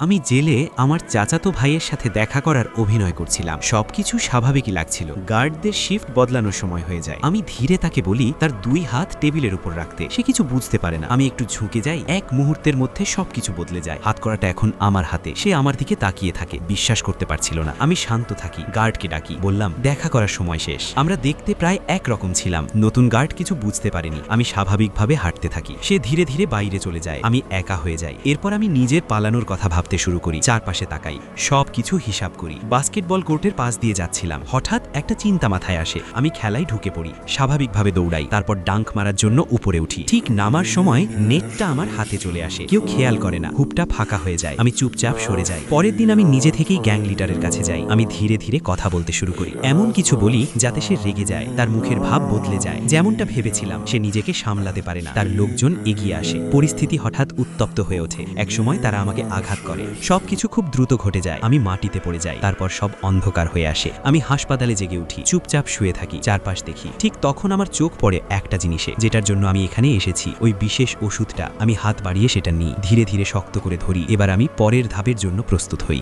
আমি জেলে আমার চাচাতো ভাইয়ের সাথে দেখা করার অভিনয় করছিলাম। সবকিছু স্বাভাবিকই লাগছিল। গার্ডদের শিফট বদলানোর সময় হয়ে যায়। আমি ধীরে তাকে বলি তার 2 হাত টেবিলের উপর রাখতে। সে কিছু বুঝতে পারে না। আমি একটু ঝুঁকে যাই, এক মুহূর্তের মধ্যে সবকিছু বদলে যায়। হাত করাটা এখন আমার হাতে। সে আমার দিকে তাকিয়ে থাকে, বিশ্বাস করতে পারছিল না। আমি শান্ত থাকি, গার্ডকে ডাকি, বললাম দেখা করার সময় শেষ। আমরা দেখতে প্রায় একরকম ছিলাম। নতুন গার্ড কিছু বুঝতে পারেনি। আমি স্বাভাবিকভাবে হাঁটতে থাকি। সে ধীরে ধীরে বাইরে চলে যায়। আমি একা হয়ে যাই। এরপর আমি নিজের পালানোর কথা ভাবতে শুরু করি। চারপাশে তাকাই, সবকিছু হিসাব করি। বাস্কেটবল কোর্টের পাশ দিয়ে যাচ্ছিলাম। হঠাৎ একটা চিন্তা মাথায় আসে। আমি খেলায় ঢুকে পড়ি, স্বাভাবিকভাবে দৌড়াই, তারপর ডাঙ্ক মারার জন্য উপরে উঠি। ঠিক নামার সময় নেটটা আমার হাতে চলে আসে। কেউ খেয়াল করে না, হুপটা ফাঁকা হয়ে যায়। আমি চুপচাপ সরে যাই। পরের দিন আমি নিজে থেকেই গ্যাং লিডারের কাছে যাই। আমি ধীরে ধীরে কথা বলতে শুরু করি, এমন কিছু বলি যাতে সে রেগে যায়, তার মুখের ভাব বদলে যায়। যেমনটা ভেবেছিলাম, সে নিজেকে সামলাতে পারে না। তার লোকজন এগিয়ে আসে। পরিস্থিতি হঠাৎ উত্তপ্ত হয়ে ওঠে। একসময় তারা আমাকে আঘাত করে। সবকিছু খুব দ্রুত ঘটে যায়। আমি মাটিতে পড়ে যাই। তারপর সব অন্ধকার হয়ে আসে। আমি হাসপাতালে জেগে উঠি, চুপচাপ শুয়ে থাকি, চারপাশ দেখি। ঠিক তখন আমার চোখ পড়ে একটা জিনিসে, যেটার জন্য আমি এখানে এসেছি, ওই বিশেষ ওষুধটা। আমি হাত বাড়িয়ে সেটা নিই, ধীরে ধীরে শক্ত করে ধরি। এবার আমি পরের ধাপের জন্য প্রস্তুত হই।